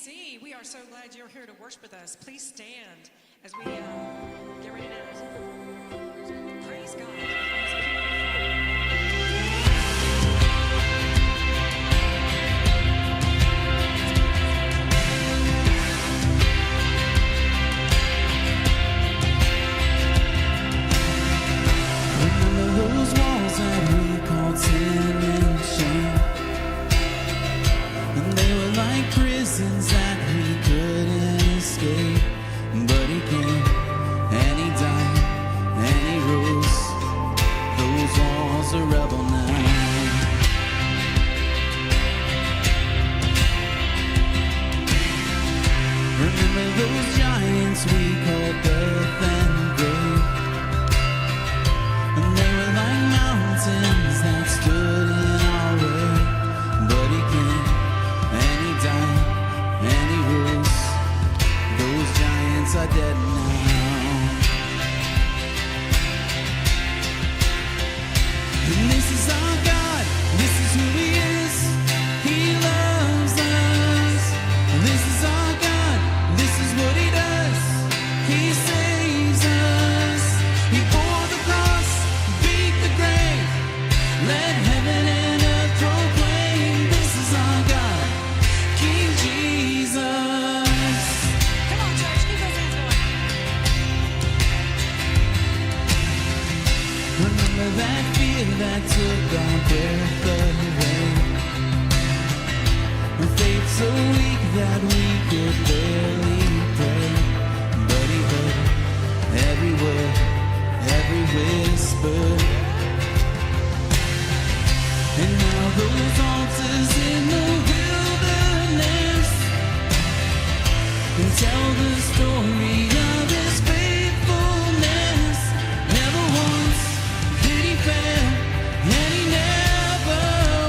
see. We are so glad you're here to worship with us. Please stand as we get ready to praise God. Those walls that we called sin and shame, and they were like prisons that we couldn't escape. But he came and he died and he rose. Those walls are rebel now. Remember those giants we called death and grave, and they were like mountains that stood in our way. But he came and he died and he rose. Those giants are dead now. And this is our God, this is who he is. He loves us. This is our God, this is what he does. He saves us. He bore the cross, beat the grave. Let heaven and earth proclaim. This is our God, King Jesus. Come on, church, keep those hands going. Remember that fear that took our breath away. Faith so weak that we could barely pray. But he heard every word, every whisper. And now those altars in the wilderness can tell the story of his faithfulness. Never once did he fail, and he never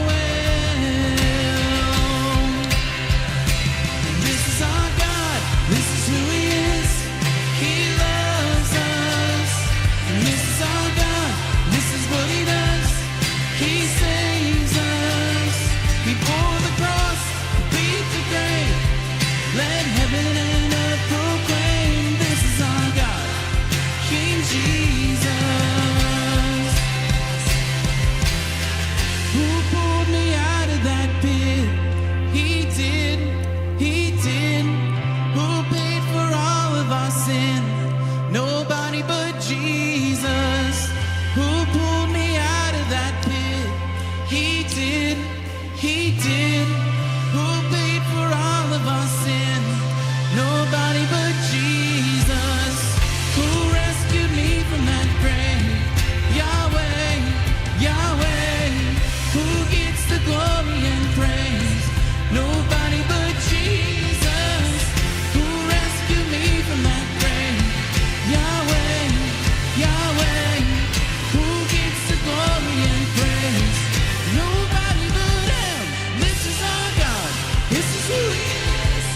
will. This is our God, this is who he is. He loves us. And this is our God, this is what he does. He saves us. He bore the cross, beat the grave. Let heaven and earth proclaim. This is our God, King Jesus. Who pulled me out of that pit? He did, he did. Who paid for all of our sin? Nobody but Jesus. Who pulled me out of that pit? He did, he did. Who paid for all of our sin? Nobody but Jesus. Who rescued me from that grave? Yahweh, Yahweh. Who gets the glory and praise? Nobody but Jesus. Who rescued me from that grave? Yahweh, Yahweh. Who gets the glory and praise? Nobody but him. This is our God, this is who he is.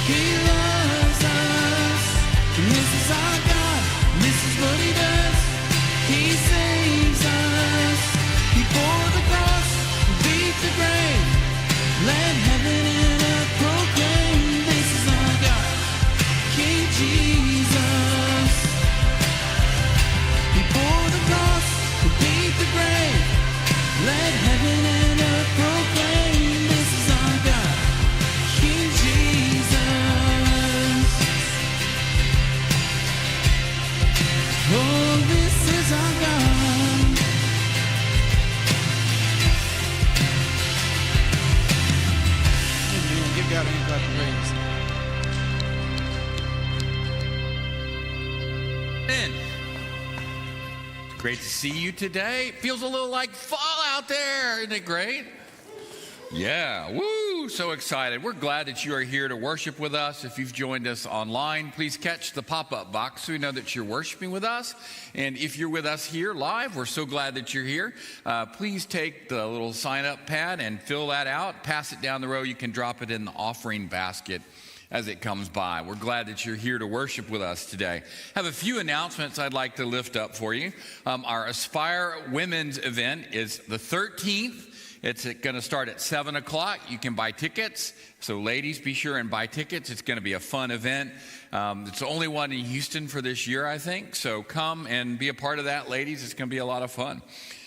He loves us. And this is our God, this is what he does. He saves us. He bore the cross, beat the grave. Let heaven and earth proclaim. This is our God, King Jesus. He bore the cross, beat the grave. Let heaven and earth proclaim. This is our God, King Jesus. Oh, this is our God. Amen. Give God a hand clap of praise. Amen. Great to see you today. It feels a little like fall out there. Isn't it great? Yeah, woo, so excited. We're glad that you are here to worship with us. If you've joined us online, please catch the pop-up box so we know that you're worshiping with us. And if you're with us here live, we're so glad that you're here. Please take the little sign-up pad and fill that out. Pass it down the row. You can drop it in the offering basket as it comes by. We're glad that you're here to worship with us today. Have a few announcements I'd like to lift up for you. Our Aspire Women's event is the 13th. It's going to start at 7 o'clock. You can buy tickets. So ladies, be sure and buy tickets. It's going to be a fun event. It's the only one in Houston for this year, I think. So come and be a part of that, ladies. It's going to be a lot of fun.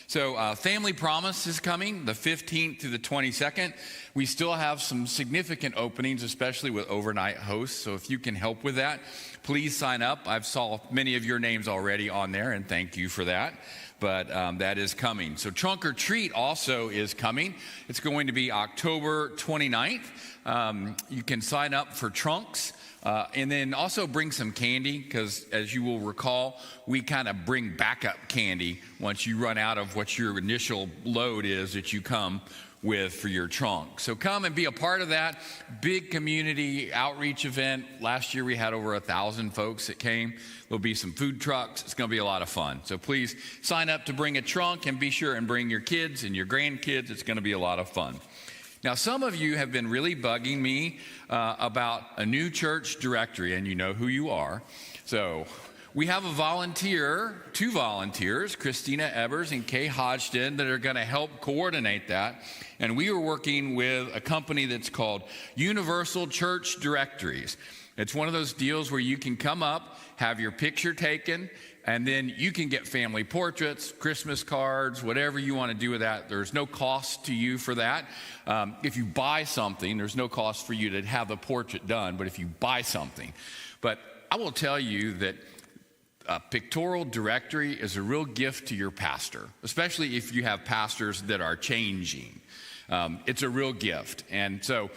So Family Promise is coming the 15th through the 22nd. We still have some significant openings, especially with overnight hosts. So if you can help with that, please sign up. I've saw many of your names already on there, and thank you for that. But that is coming. So Trunk or Treat also is coming. It's going to be October 29th. You can sign up for trunks. And then also bring some candy, because as you will recall, we kind of bring backup candy once you run out of what your initial load is that you come with for your trunk. So come and be a part of that big community outreach event. Last year we had over 1,000 folks that came. There'll be some food trucks. It's going to be a lot of fun. So please sign up to bring a trunk, and be sure and bring your kids and your grandkids. It's going to be a lot of fun. Now, some of you have been really bugging me about a new church directory, and you know who you are. So we have two volunteers, Christina Ebers and Kay Hodgson, that are going to help coordinate that. And we are working with a company that's called Universal Church Directories. It's one of those deals where you can come up, have your picture taken, and then you can get family portraits, Christmas cards, whatever you want to do with that. There's no cost to you for that. If you buy something, there's no cost for you to have the portrait done, but if you buy something. But I will tell you that a pictorial directory is a real gift to your pastor, especially if you have pastors that are changing. It's a real gift. And so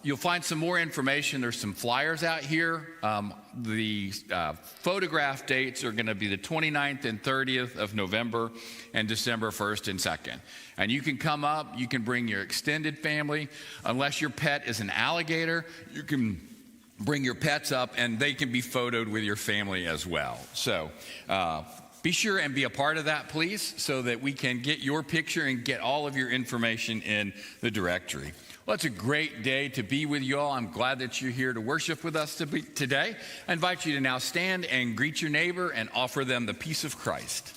you'll find some more information. There's some flyers out here. The photograph dates are going to be the 29th and 30th of November and December 1st and 2nd. And you can come up. You can bring your extended family. Unless your pet is an alligator, you can bring your pets up, and they can be photoed with your family as well. So be sure and be a part of that, please, so that we can get your picture and get all of your information in the directory. Well, it's a great day to be with you all. I'm glad that you're here to worship with us today. I invite you to now stand and greet your neighbor and offer them the peace of Christ.